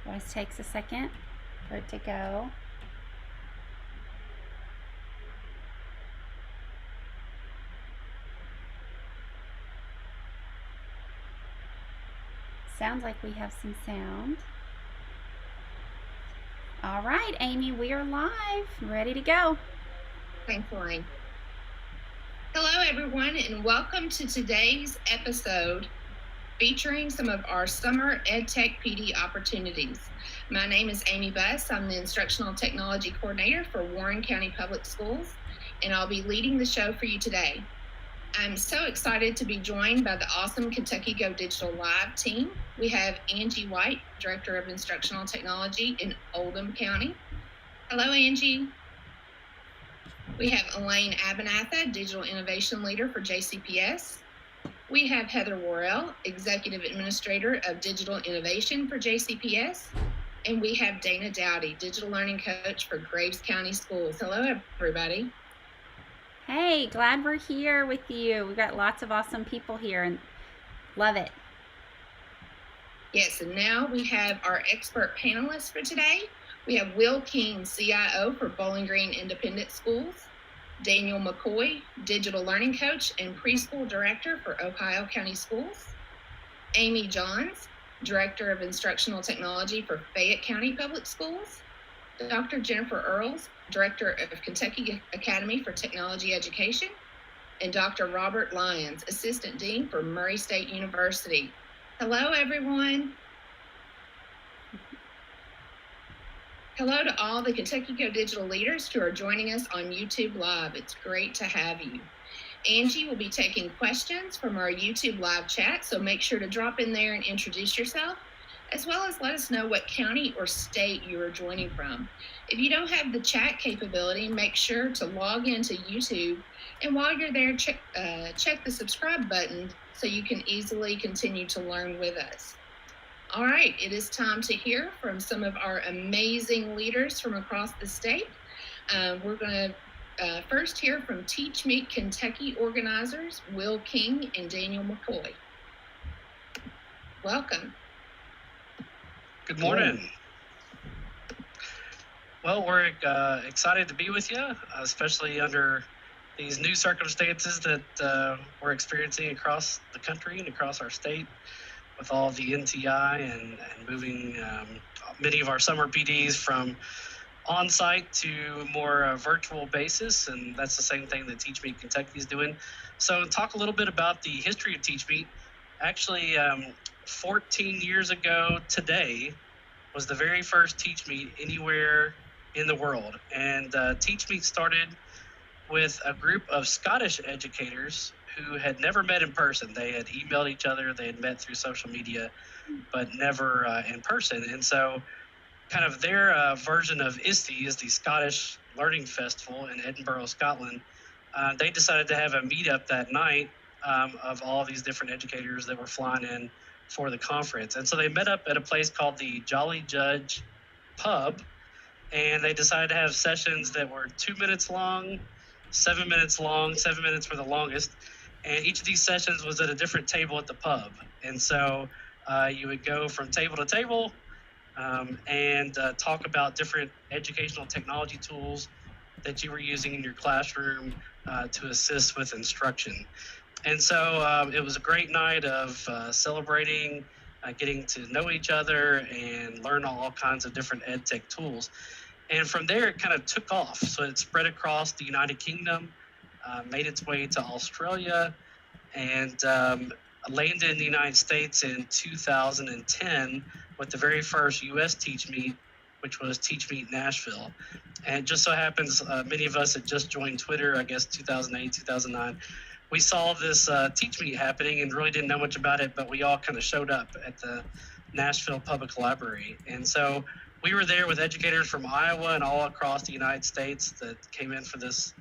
Always takes a second for it to go. Sounds like we have some sound. All right, Amy, we are live, ready to go. Thanks, Elaine. Hello, everyone, and welcome to today's episode featuring some of our summer EdTech PD opportunities. My name is Amy Buss. I'm the Instructional Technology Coordinator for Warren County Public Schools, and I'll be leading the show for you today. I'm so excited to be joined by the awesome Kentucky Go Digital Live team. We have Angie White, Director of Instructional Technology in Oldham County. Hello, Angie. We have Elaine Abernatha, Digital Innovation Leader for JCPS. We have Heather Worrell, Executive Administrator of Digital Innovation for JCPS. And we have Dana Dowdy, Digital Learning Coach for Graves County Schools. Hello, everybody. Hey, glad we're here with you. We've got lots of awesome people here and love it. Yes, and now we have our expert panelists for today. We have Will King, CIO for Bowling Green Independent Schools, Daniel McCoy, Digital Learning Coach and Preschool Director for Ohio County Schools, Amy Johns, Director of Instructional Technology for Fayette County Public Schools, Dr. Jennifer Earls, Director of Kentucky Academy for Technology Education, and Dr. Robert Lyons, Assistant Dean for Murray State University. Hello, everyone. Hello to all the Kentucky Go Digital leaders who are joining us on YouTube Live. It's great to have you. Angie will be taking questions from our YouTube Live chat, so make sure to drop in there and introduce yourself, as well as let us know what county or state you are joining from. If you don't have the chat capability, make sure to log into YouTube, and while you're there, check the subscribe button so you can easily continue to learn with us. All right, it is time to hear from some of our amazing leaders from across the state. We're going to first hear from TeachMeet Kentucky organizers, Will King and Daniel McCoy. Welcome. Good morning. Well, we're excited to be with you, especially under these new circumstances that we're experiencing across the country and across our state, with all the NTI and moving many of our summer PDs from on-site to more virtual basis, and that's the same thing that TeachMeet Kentucky is doing. So talk a little bit about the history of TeachMeet. Actually, 14 years ago today was the very first TeachMeet anywhere in the world, and TeachMeet started with a group of Scottish educators who had never met in person. They had emailed each other, they had met through social media, but never in person. And so kind of their version of ISTE is the Scottish Learning Festival in Edinburgh, Scotland. They decided to have a meetup that night of all these different educators that were flying in for the conference. And so they met up at a place called the Jolly Judge Pub, and they decided to have sessions that were 2 minutes long, 7 minutes long, 7 minutes for the longest. And each of these sessions was at a different table at the pub. And so you would go from table to table and talk about different educational technology tools that you were using in your classroom to assist with instruction. And so it was a great night of celebrating, getting to know each other and learn all kinds of different ed tech tools. And from there, it kind of took off. So it spread across the United Kingdom, made its way to Australia, and landed in the United States in 2010 with the very first U.S. TeachMeet, which was TeachMeet Nashville. And it just so happens many of us had just joined Twitter, I guess 2008, 2009. We saw this TeachMeet happening and really didn't know much about it, but we all kind of showed up at the Nashville Public Library. And so we were there with educators from Iowa and all across the United States that came in for this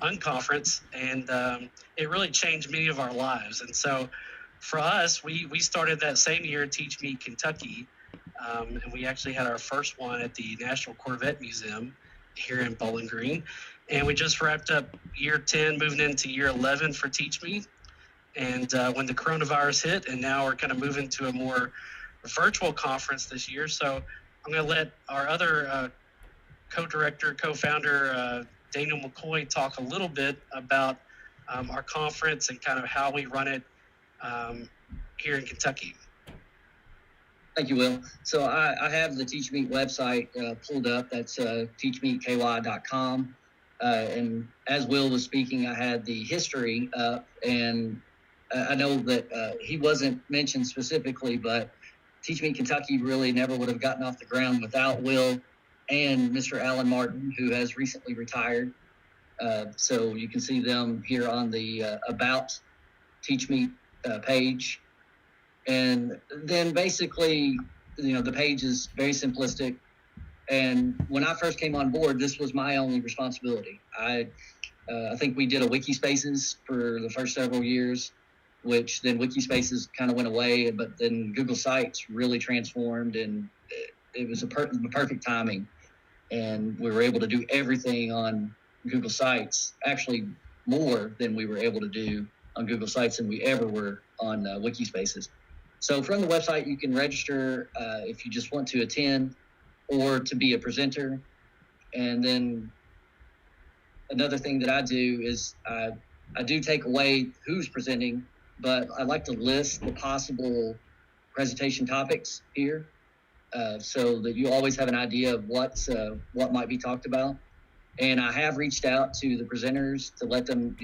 unconference, and it really changed many of our lives. And so for us, we started that same year TeachMeet Kentucky, and we actually had our first one at the National Corvette Museum here in Bowling Green. And we just wrapped up year 10, moving into year 11 for TeachMeet. And when the coronavirus hit, and now we're kind of moving to a more virtual conference this year. So I'm going to let our other co-director, co-founder, Daniel McCoy, talk a little bit about our conference and kind of how we run it here in Kentucky. Thank you, Will. So I have the TeachMeet website pulled up. That's teachmeetky.com. And as Will was speaking, I had the history up, and I know that he wasn't mentioned specifically, but TeachMeet Kentucky really never would have gotten off the ground without Will and Mr. Alan Martin, who has recently retired. So you can see them here on the About TeachMeet page. And then basically, the page is very simplistic. And when I first came on board, this was my only responsibility. I think we did a Wikispaces for the first several years, which then Wikispaces kind of went away, but then Google Sites really transformed, and it was perfect timing. And we were able to do everything on Google Sites, actually more than we were able to do on Google Sites than we ever were on Wikispaces. So from the website, you can register if you just want to attend or to be a presenter. And then another thing that I do is I do take away who's presenting, but I like to list the possible presentation topics here so that you always have an idea of what might be talked about. And I have reached out to the presenters to let them,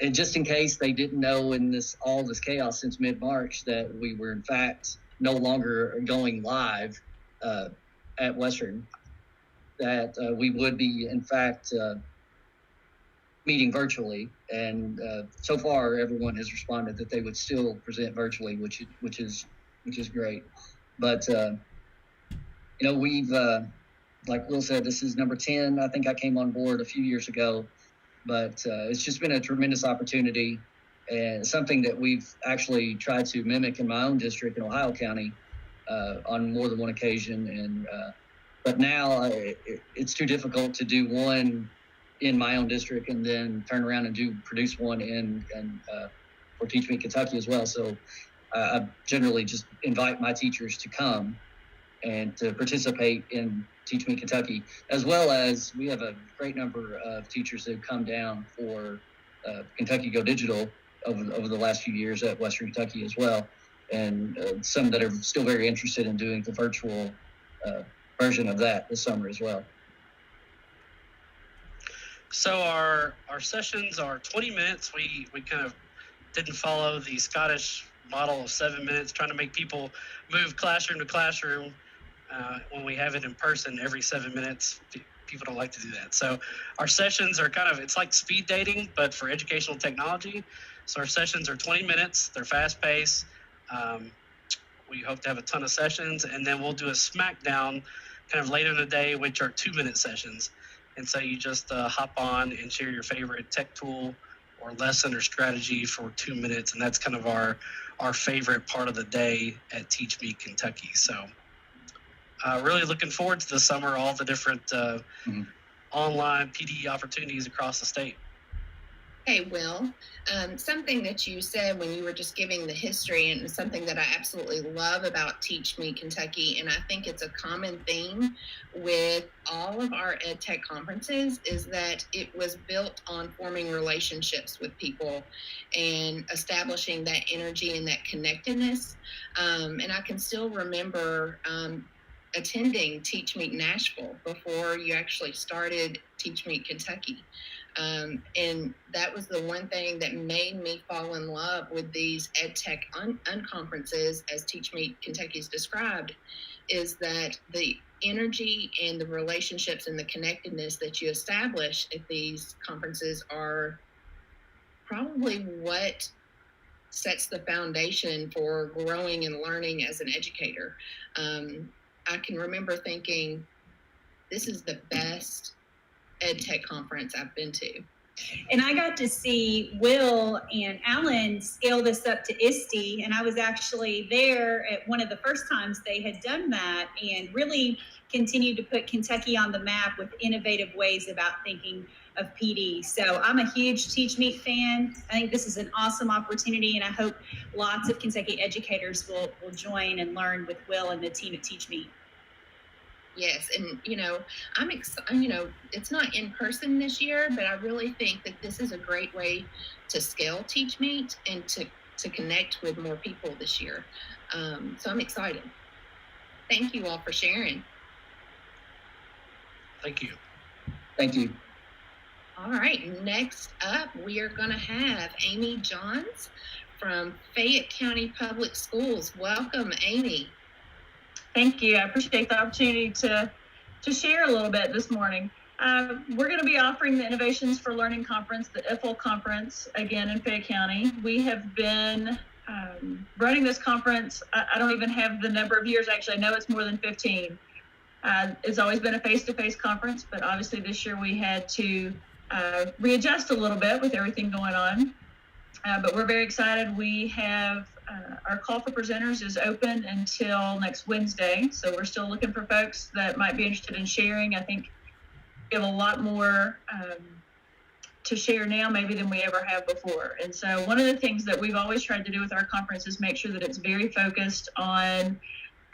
and just in case they didn't know in all this chaos since mid-March that we were in fact no longer going live at Western, that we would be in fact meeting virtually. And so far everyone has responded that they would still present virtually, which is great. But we've like Will said, this is number 10. I think I came on board a few years ago. But it's just been a tremendous opportunity and something that we've actually tried to mimic in my own district in Ohio County on more than one occasion. And but now it's too difficult to do one in my own district and then turn around and produce one for TeachMeet Kentucky as well. So I generally just invite my teachers to come and to participate in TeachMeet Kentucky, as well as we have a great number of teachers that have come down for Kentucky Go Digital over the last few years at Western Kentucky as well, and some that are still very interested in doing the virtual version of that this summer as well. So our sessions are 20 minutes. We kind of didn't follow the Scottish model of 7 minutes, trying to make people move classroom to classroom. When we have it in person every 7 minutes, people don't like to do that. So our sessions are it's like speed dating, but for educational technology. So our sessions are 20 minutes. They're fast paced. We hope to have a ton of sessions, and then we'll do a smackdown kind of later in the day, which are 2-minute sessions. And so you just hop on and share your favorite tech tool or lesson or strategy for 2 minutes. And that's kind of our favorite part of the day at TeachMeet Kentucky. So really looking forward to the summer, all the different online PD opportunities across the state. Hey, Will, something that you said when you were just giving the history, and something that I absolutely love about TeachMeet Kentucky, and I think it's a common theme with all of our ed tech conferences, is that it was built on forming relationships with people and establishing that energy and that connectedness. And I can still remember attending TeachMeet Nashville before you actually started TeachMeet Kentucky. And that was the one thing that made me fall in love with these ed tech unconferences, as TeachMeet Kentucky is described, is that the energy and the relationships and the connectedness that you establish at these conferences are probably what sets the foundation for growing and learning as an educator. I can remember thinking, this is the best ed tech conference I've been to. And I got to see Will and Alan scale this up to ISTE, and I was actually there at one of the first times they had done that, and really continued to put Kentucky on the map with innovative ways about thinking of PD. So I'm a huge TeachMeet fan. I think this is an awesome opportunity, and I hope lots of Kentucky educators will join and learn with Will and the team at TeachMeet. Yes, and I'm excited. It's not in person this year, but I really think that this is a great way to scale TeachMeet and to connect with more people this year. So I'm excited. Thank you all for sharing. Thank you. Thank you. All right, next up, we are going to have Amy Johns from Fayette County Public Schools. Welcome, Amy. Thank you. I appreciate the opportunity to share a little bit this morning. We're going to be offering the Innovations for Learning Conference, the IFL Conference, again in Fayette County. We have been running this conference. I don't even have the number of years. Actually, I know it's more than 15. It's always been a face-to-face conference, but obviously this year we had to readjust a little bit with everything going on. But we're very excited. We have our call for presenters is open until next Wednesday. So we're still looking for folks that might be interested in sharing. I think we have a lot more to share now maybe than we ever have before. And so one of the things that we've always tried to do with our conference is make sure that it's very focused on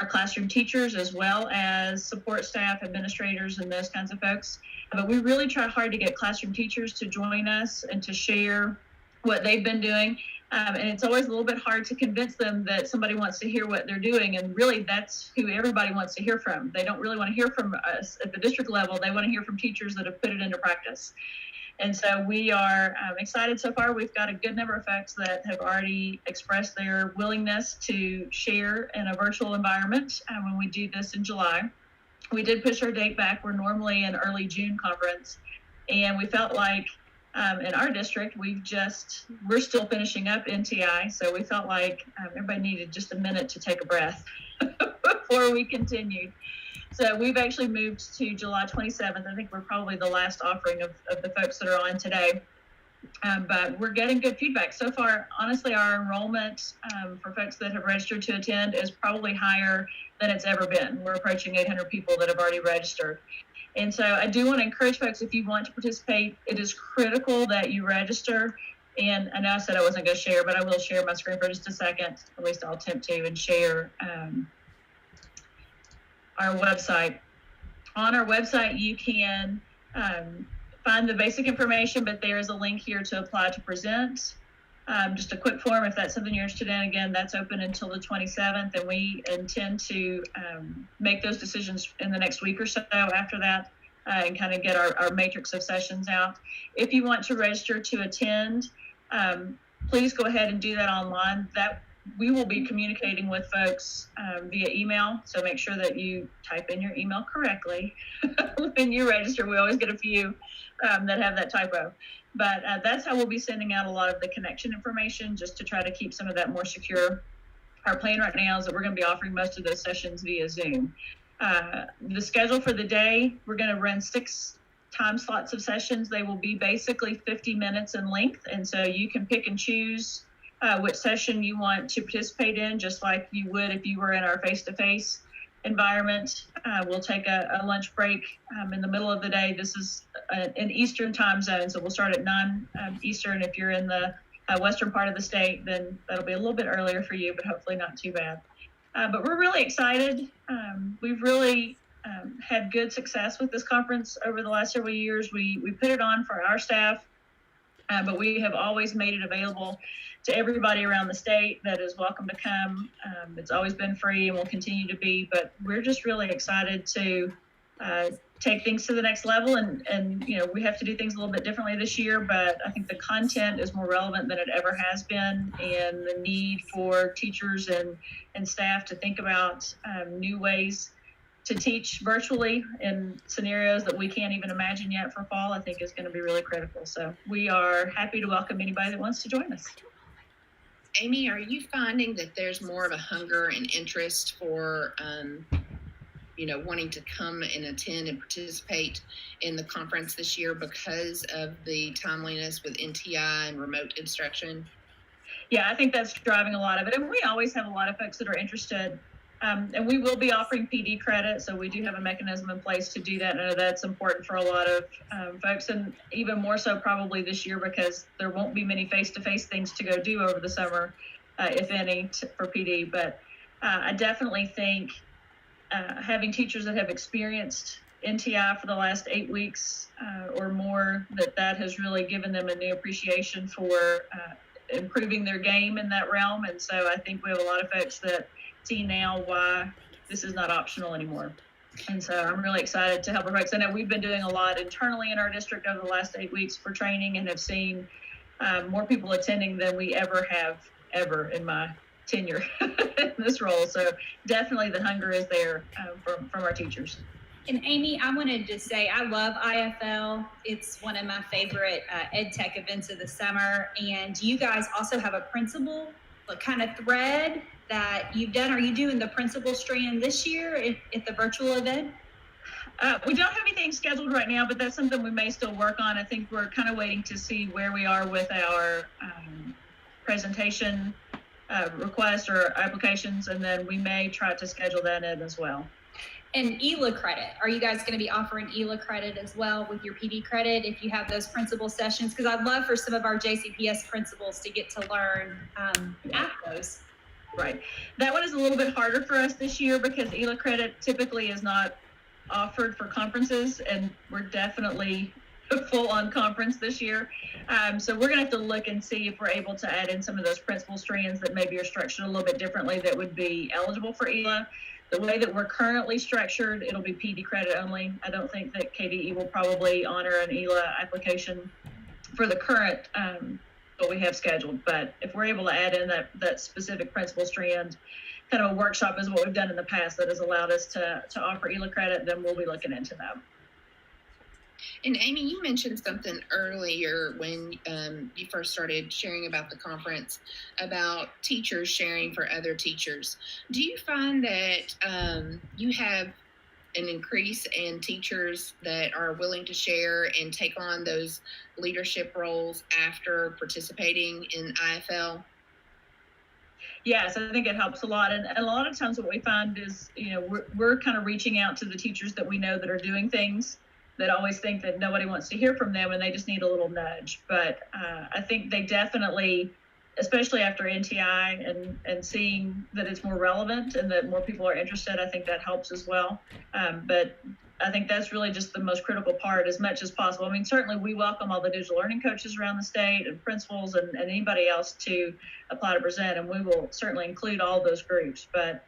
our classroom teachers as well as support staff, administrators, and those kinds of folks. But we really try hard to get classroom teachers to join us and to share what they've been doing. And it's always a little bit hard to convince them that somebody wants to hear what they're doing. And really, that's who everybody wants to hear from. They don't really want to hear from us at the district level. They want to hear from teachers that have put it into practice. And so we are excited so far. We've got a good number of folks that have already expressed their willingness to share in a virtual environment when we do this in July. We did push our date back. We're normally an early June conference. And we felt like in our district, we're still finishing up NTI. So we felt like everybody needed just a minute to take a breath before we continued. So we've actually moved to July 27th. I think we're probably the last offering of the folks that are on today. But we're getting good feedback. So far, honestly, our enrollment for folks that have registered to attend is probably higher than it's ever been. We're approaching 800 people that have already registered. And so I do want to encourage folks, if you want to participate, it is critical that you register. And I know I said I wasn't going to share, but I will share my screen for just a second. At least I'll attempt to and share our website. On our website, you can find the basic information, but there is a link here to apply to present. Just a quick form if that's something you're interested in. Again, that's open until the 27th, and we intend to make those decisions in the next week or so after that and kind of get our matrix of sessions out. If you want to register to attend, please go ahead and do that online. That we will be communicating with folks via email, so make sure that you type in your email correctly when you register. We always get a few that have that typo. But that's how we'll be sending out a lot of the connection information, just to try to keep some of that more secure. Our plan right now is that we're going to be offering most of those sessions via Zoom. The schedule for the day, we're going to run 6 time slots of sessions. They will be basically 50 minutes in length. And so you can pick and choose which session you want to participate in, just like you would if you were in our face-to-face environment. We'll take a lunch break in the middle of the day. This is an Eastern time zone, so we'll start at 9 Eastern. If you're in the western part of the state, then that'll be a little bit earlier for you, but hopefully not too bad. But we're really excited. We've really had good success with this conference over the last several years. We put it on for our staff, but we have always made it available to everybody around the state that is welcome to come. It's always been free and will continue to be, but we're just really excited to take things to the next level. And we have to do things a little bit differently this year, but I think the content is more relevant than it ever has been, and the need for teachers and staff to think about new ways to teach virtually in scenarios that we can't even imagine yet for fall, I think is going to be really critical. So we are happy to welcome anybody that wants to join us. Amy, are you finding that there's more of a hunger and interest for, wanting to come and attend and participate in the conference this year because of the timeliness with NTI and remote instruction? Yeah, I think that's driving a lot of it. And we always have a lot of folks that are interested. And we will be offering PD credit, so we do have a mechanism in place to do that. And I know that's important for a lot of folks, and even more so probably this year because there won't be many face-to-face things to go do over the summer, if any, for PD. But I definitely think having teachers that have experienced NTI for the last 8 weeks or more, that has really given them a new appreciation for improving their game in that realm. And so I think we have a lot of folks that see now why this is not optional anymore. And so I'm really excited to help our folks. I know we've been doing a lot internally in our district over the last 8 weeks for training and have seen more people attending than we ever in my tenure in this role. So definitely the hunger is there from our teachers. And Amy, I wanted to say I love IFL. It's one of my favorite ed tech events of the summer. And you guys also have a principal kind of thread that you've done. Are you doing the principal strand this year at the virtual event? We don't have anything scheduled right now, but that's something we may still work on. I think we're kind of waiting to see where we are with our presentation requests or applications, and then we may try to schedule that in as well. And ELA credit, are you guys going to be offering ELA credit as well with your PD credit if you have those principal sessions? Because I'd love for some of our JCPS principals to get to learn at those. Right. That one is a little bit harder for us this year because ELA credit typically is not offered for conferences, and we're definitely full on conference this year. So we're going to have to look and see if we're able to add in some of those principal strands that maybe are structured a little bit differently that would be eligible for ELA. The way that we're currently structured, it'll be PD credit only. I don't think that KDE will probably honor an ELA application for the current what we have scheduled. But if we're able to add in that specific principal strand, kind of a workshop is what we've done in the past that has allowed us to offer ELA credit, then we'll be looking into that. And Amy, you mentioned something earlier when you first started sharing about the conference about teachers sharing for other teachers. Do you find that you have an increase in teachers that are willing to share and take on those leadership roles after participating in IFL? Yes, I think it helps a lot. And a lot of times what we find is, we're kind of reaching out to the teachers that we know that are doing things that always think that nobody wants to hear from them and they just need a little nudge. But I think they definitely, especially after NTI and seeing that it's more relevant and that more people are interested, I think that helps as well. But I think that's really just the most critical part as much as possible. I mean, certainly we welcome all the digital learning coaches around the state and principals and anybody else to apply to present, and we will certainly include all those groups. But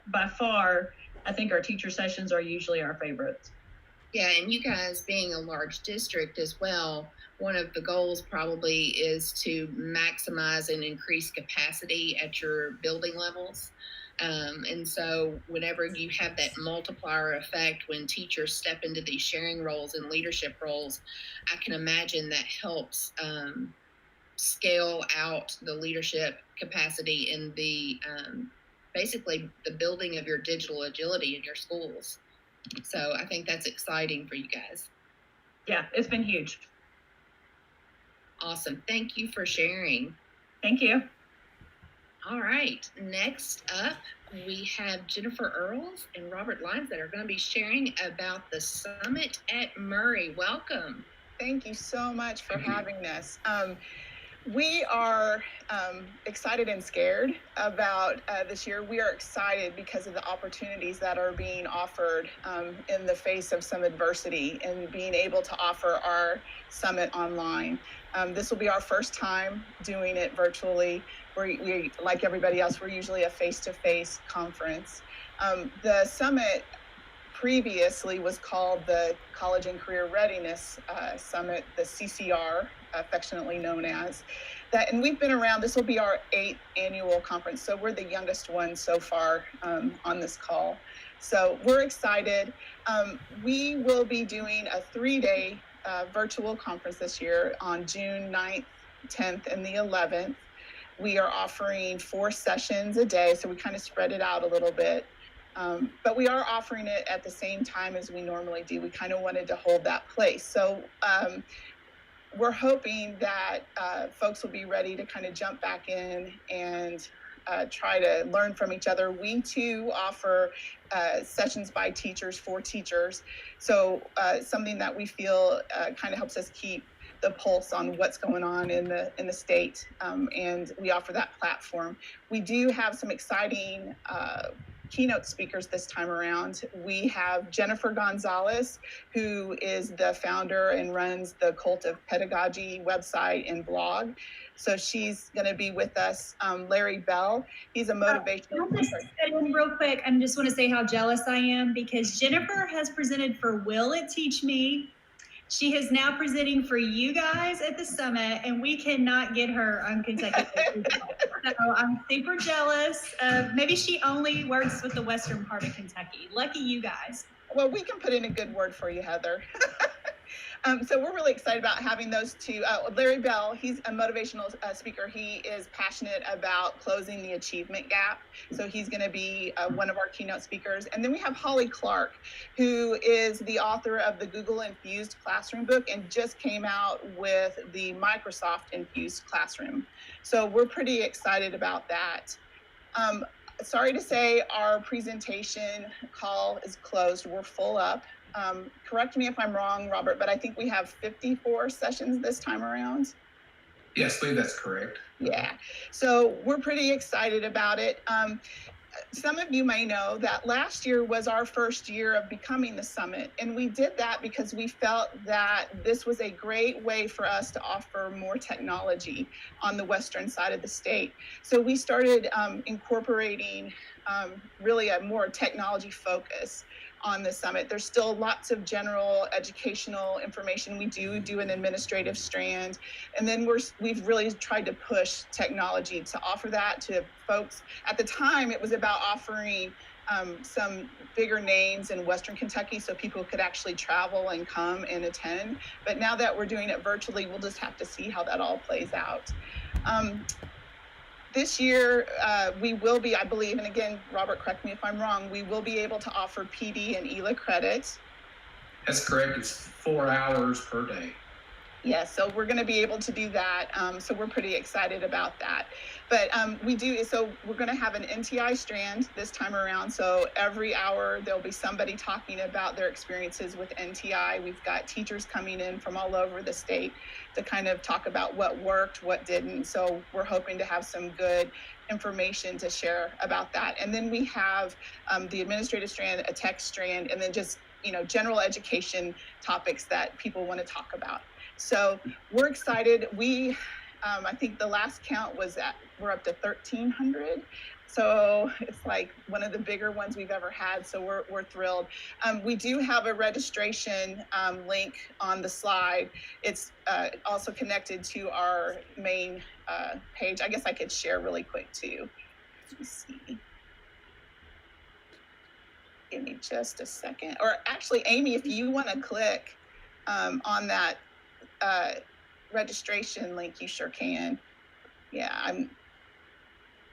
by far, I think our teacher sessions are usually our favorites. Yeah, and you guys being a large district as well, one of the goals probably is to maximize and increase capacity at your building levels. And so whenever you have that multiplier effect when teachers step into these sharing roles and leadership roles, I can imagine that helps scale out the leadership capacity in the basically the building of your digital agility in your schools. So I think that's exciting for you guys. Yeah, it's been huge. Awesome. Thank you for sharing. Thank you. All right. Next up, we have Jennifer Earls and Robert Lyons that are going to be sharing about the summit at Murray. Welcome. Thank you so much for having us. We are excited and scared about this year. We are excited because of the opportunities that are being offered in the face of some adversity and being able to offer our summit online. This will be our first time doing it virtually. We like everybody else, we're usually a face-to-face conference. The summit previously was called the College and Career Readiness Summit, the CCR, affectionately known as that. And we've been around, this will be our 8th annual conference. So we're the youngest one so far on this call. So we're excited. We will be doing a 3-day virtual conference this year on June 9th, 10th, and the 11th. We are offering 4 sessions a day, so we kind of spread it out a little bit. But we are offering it at the same time as we normally do. We kind of wanted to hold that place. So we're hoping that folks will be ready to kind of jump back in and try to learn from each other. We too offer sessions by teachers for teachers. So something that we feel kind of helps us keep the pulse on what's going on in the state, and we offer that platform. We do have some exciting keynote speakers this time around. We have Jennifer Gonzalez, who is the founder and runs the Cult of Pedagogy website and blog. So she's going to be with us. Larry Bell, he's a motivational. Can I just get in real quick? I just want to say how jealous I am because Jennifer has presented for Will at TeachMeet. She is now presenting for you guys at the summit, and we cannot get her on Kentucky. So I'm super jealous. Maybe she only works with the western part of Kentucky. Lucky you guys. Well, we can put in a good word for you, Heather. So we're really excited about having those two. Larry Bell, he's a motivational speaker. He is passionate about closing the achievement gap. So he's going to be one of our keynote speakers. And then we have Holly Clark, who is the author of the Google Infused Classroom book and just came out with the Microsoft Infused Classroom. So we're pretty excited about that. Sorry to say our presentation call is closed. We're full up. Correct me if I'm wrong, Robert, but I think we have 54 sessions this time around. Yes, I believe that's correct. Yeah, so we're pretty excited about it. Some of you may know that last year was our first year of becoming the summit, and we did that because we felt that this was a great way for us to offer more technology on the western side of the state. So we started incorporating really a more technology focus on the summit. There's still lots of general educational information. We do an administrative strand, and then we've really tried to push technology to offer that to folks. At the time, it was about offering some bigger names in Western Kentucky so people could actually travel and come and attend. But now that we're doing it virtually, we'll just have to see how that all plays out. This year, we will be, I believe, and again, Robert, correct me if I'm wrong, we will be able to offer PD and ELA credits. That's correct. It's 4 hours per day. Yes, so we're going to be able to do that. So we're pretty excited about that. But we're going to have an NTI strand this time around. So every hour there'll be somebody talking about their experiences with NTI. We've got teachers coming in from all over the state to kind of talk about what worked, what didn't. So we're hoping to have some good information to share about that. And then we have the administrative strand, a tech strand, and then just, general education topics that people want to talk about. So we're excited. I think the last count we're up to 1,300. So it's like one of the bigger ones we've ever had. So we're thrilled. We do have a registration link on the slide. It's also connected to our main page. I guess I could share really quick too. Let me see. Give me just a second. Or actually, Amy, if you want to click on that registration link, you sure can. Yeah,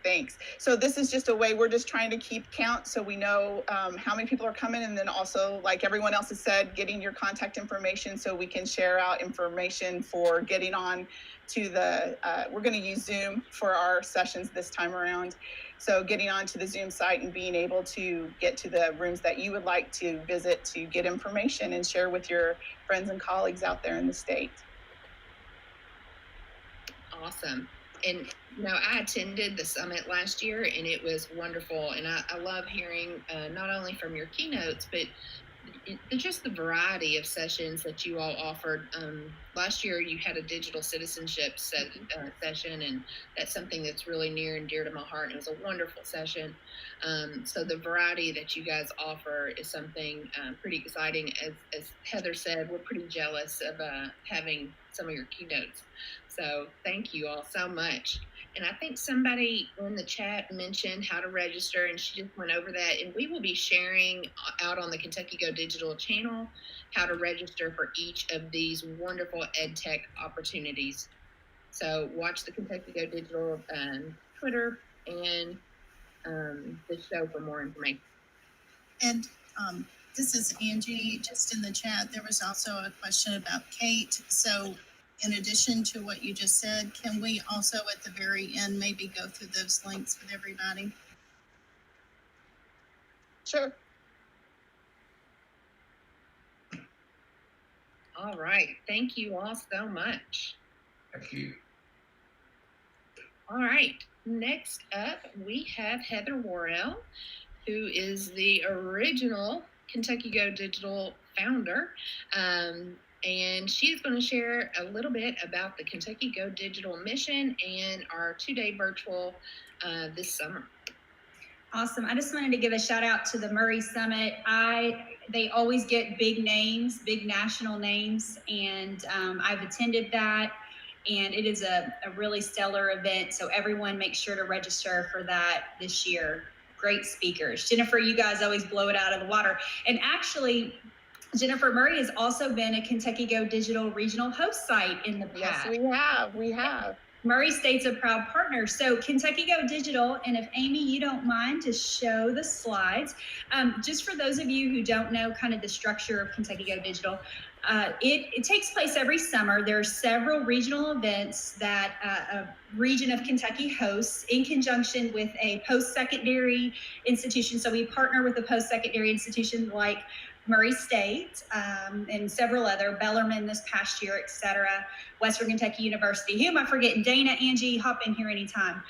thanks. So this is just a way, we're just trying to keep count so we know how many people are coming, and then also, like everyone else has said, getting your contact information so we can share out information for getting on to we're going to use Zoom for our sessions this time around. So getting onto the Zoom site and being able to get to the rooms that you would like to visit to get information and share with your friends and colleagues out there in the state. Awesome. And, I attended the summit last year, and it was wonderful. And I love hearing not only from your keynotes, but just the variety of sessions that you all offered. Last year, you had a digital citizenship session, and that's something that's really near and dear to my heart. It was a wonderful session. So the variety that you guys offer is something pretty exciting. As Heather said, we're pretty jealous of having some of your keynotes. So thank you all so much. And I think somebody in the chat mentioned how to register, and she just went over that. And we will be sharing out on the Kentucky Go Digital channel how to register for each of these wonderful ed tech opportunities. So watch the Kentucky Go Digital Twitter and the show for more information. And this is Angie, just in the chat. There was also a question about Kate. So in addition to what you just said, can we also at the very end maybe go through those links with everybody? Sure. All right. Thank you all so much. Thank you. All right. Next up, we have Heather Worrell, who is the original Kentucky Go Digital founder. And she's going to share a little bit about the Kentucky Go Digital mission and our 2-day virtual this summer. Awesome. I just wanted to give a shout out to the Murray Summit. They always get big names, big national names, and I've attended that, and it is a really stellar event. So everyone make sure to register for that this year. Great speakers. Jennifer, you guys always blow it out of the water. And actually, Jennifer Murray has also been a Kentucky Go Digital regional host site in the past. Yes, we have. Murray State's a proud partner. So Kentucky Go Digital, and if Amy, you don't mind to show the slides, just for those of you who don't know kind of the structure of Kentucky Go Digital, it takes place every summer. There are several regional events that a region of Kentucky hosts in conjunction with a post-secondary institution. So we partner with a post-secondary institution like Murray State, and several other, Bellarmine this past year, et cetera, Western Kentucky University. Who am I forgetting? Dana, Angie, hop in here anytime.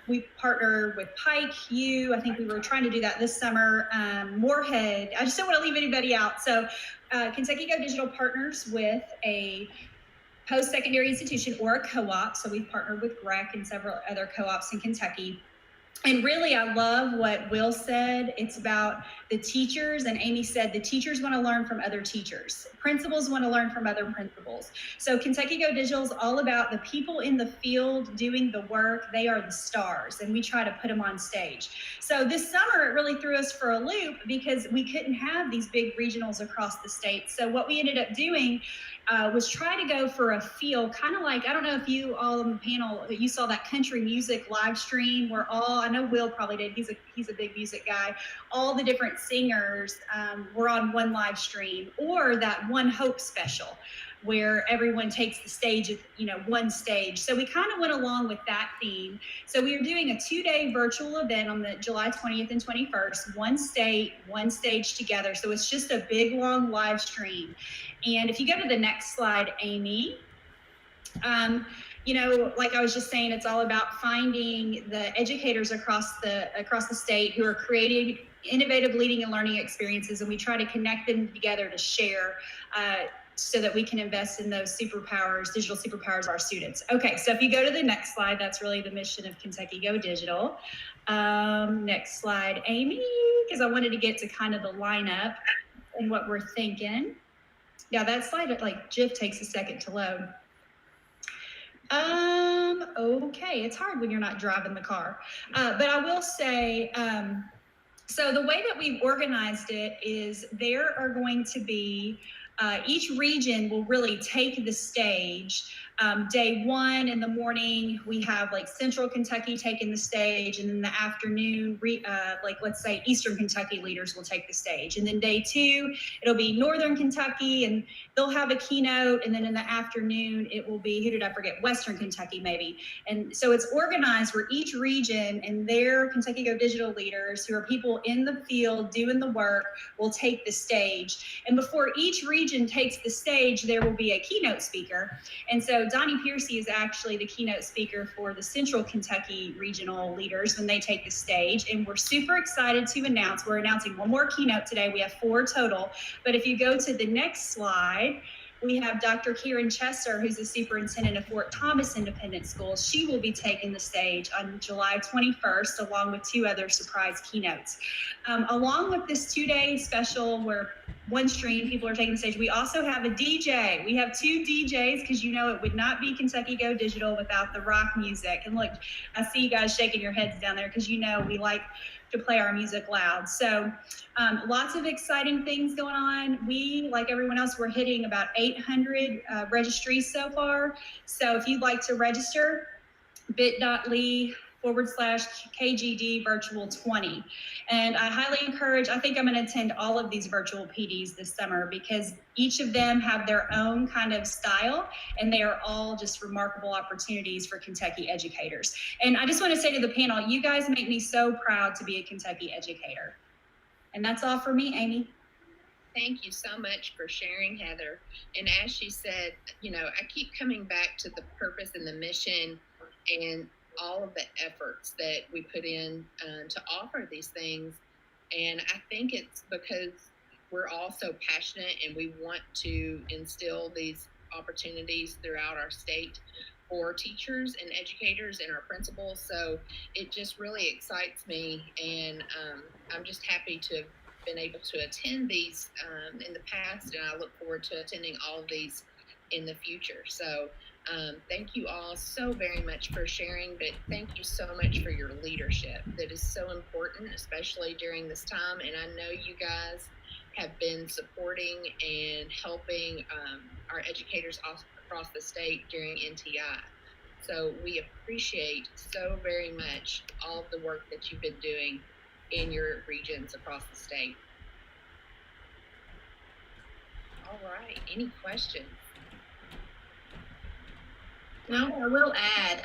We partner with Pike U. I think we were trying to do that this summer. Moorhead. I just don't want to leave anybody out. So Kentucky Go Digital partners with a post-secondary institution or a co-op. So we've partnered with GREC and several other co-ops in Kentucky. And really, I love what Will said. It's about the teachers, and Amy said the teachers want to learn from other teachers. Principals want to learn from other principals. So Kentucky Go Digital is all about the people in the field doing the work. They are the stars, and we try to put them on stage. So this summer, it really threw us for a loop because we couldn't have these big regionals across the state. So what we ended up doing was try to go for a feel, kind of like, I don't know if you all on the panel, you saw that country music live stream where I know Will probably did, he's a big music guy, all the different singers were on one live stream, or that One Hope special where everyone takes the stage, one stage. So we kind of went along with that theme. So we are doing a 2-day virtual event on the July 20th and 21st, one state, one stage together. So it's just a big, long live stream. And if you go to the next slide, Amy, like I was just saying, it's all about finding the educators across the state who are creating innovative leading and learning experiences, and we try to connect them together to share so that we can invest in those superpowers, digital superpowers of our students. Okay, so if you go to the next slide, that's really the mission of Kentucky Go Digital. Next slide, Amy, because I wanted to get to kind of the lineup and what we're thinking. Yeah, that slide, like GIF takes a second to load. Okay, it's hard when you're not driving the car. But I will say, so the way that we've organized it is there are going to be, each region will really take the stage. Day one in the morning, we have like Central Kentucky taking the stage, and in the afternoon, let's say Eastern Kentucky leaders will take the stage. And then day two, it'll be Northern Kentucky, and they'll have a keynote. And then in the afternoon, it will be, who did I forget? Western Kentucky, maybe. And so it's organized where each region and their Kentucky Go Digital leaders, who are people in the field doing the work, will take the stage. And before each region takes the stage, there will be a keynote speaker. And so Donnie Piercy is actually the keynote speaker for the Central Kentucky regional leaders when they take the stage. And we're super excited to announce, we're announcing one more keynote today. We have 4 total. But if you go to the next slide, we have Dr. Karen Chesser, who's the superintendent of Fort Thomas Independent Schools. She will be taking the stage on July 21st, along with 2 other surprise keynotes. Along with this 2-day special where one stream, people are taking the stage, we also have a DJ. We have 2 DJs, because it would not be Kentucky Go Digital without the rock music. And look, I see you guys shaking your heads down there, because we like to play our music loud. So lots of exciting things going on. We, like everyone else, we're hitting about 800 registries so far. So if you'd like to register, bit.ly/KGD virtual 20. And I highly encourage, I think I'm going to attend all of these virtual PDs this summer, because each of them have their own kind of style, and they are all just remarkable opportunities for Kentucky educators. And I just want to say to the panel, you guys make me so proud to be a Kentucky educator. And that's all for me, Amy. Thank you so much for sharing, Heather. And as she said, I keep coming back to the purpose and the mission and all of the efforts that we put in to offer these things And I think it's because we're all so passionate and we want to instill these opportunities throughout our state for teachers and educators and our principals. So it just really excites me, and I'm just happy to have been able to attend these in the past, and I look forward to attending all of these in the future. So thank you all so very much for sharing, but thank you so much for your leadership. That is so important, especially during this time. And I know you guys have been supporting and helping our educators across the state during NTI. So we appreciate so very much all of the work that you've been doing in your regions across the state. All right, any questions? No, I will add,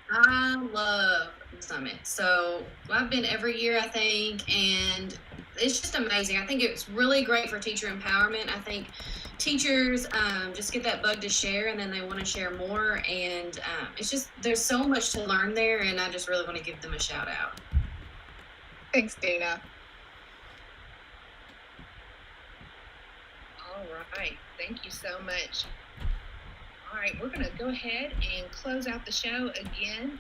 I love the summit. So I've been every year, I think, and it's just amazing. I think it's really great for teacher empowerment. I think teachers just get that bug to share, and then they want to share more. And it's just, there's so much to learn there, and I just really want to give them a shout out. Thanks, Dana. All right, thank you so much. All right, we're going to go ahead and close out the show again.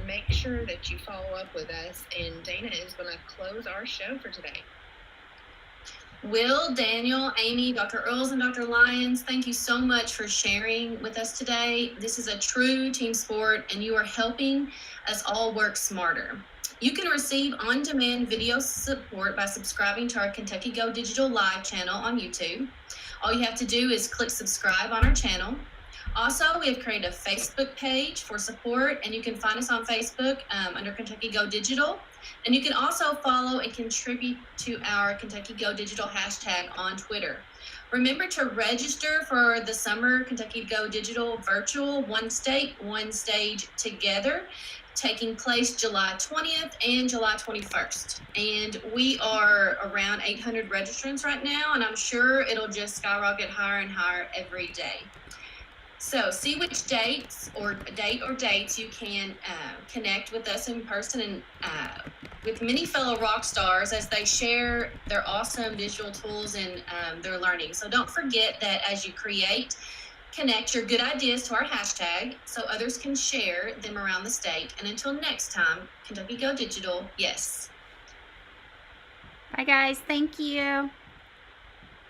Make sure that you follow up with us, and Dana is going to close our show for today. Will, Daniel, Amy, Dr. Earls, and Dr. Lyons, thank you so much for sharing with us today. This is a true team sport, and you are helping us all work smarter. You can receive on-demand video support by subscribing to our Kentucky Go Digital Live channel on YouTube. All you have to do is click subscribe on our channel. Also, we have created a Facebook page for support, and you can find us on Facebook under Kentucky Go Digital. And you can also follow and contribute to our Kentucky Go Digital hashtag on Twitter. Remember to register for the summer Kentucky Go Digital virtual One State, One Stage Together, taking place July 20th and July 21st. And we are around 800 registrants right now, and I'm sure it'll just skyrocket higher and higher every day. So see which dates or dates you can connect with us in person and with many fellow rock stars as they share their awesome digital tools and their learning. So don't forget that as you create, connect your good ideas to our hashtag so others can share them around the state. And until next time, Kentucky Go Digital, yes. Bye, guys. Thank you.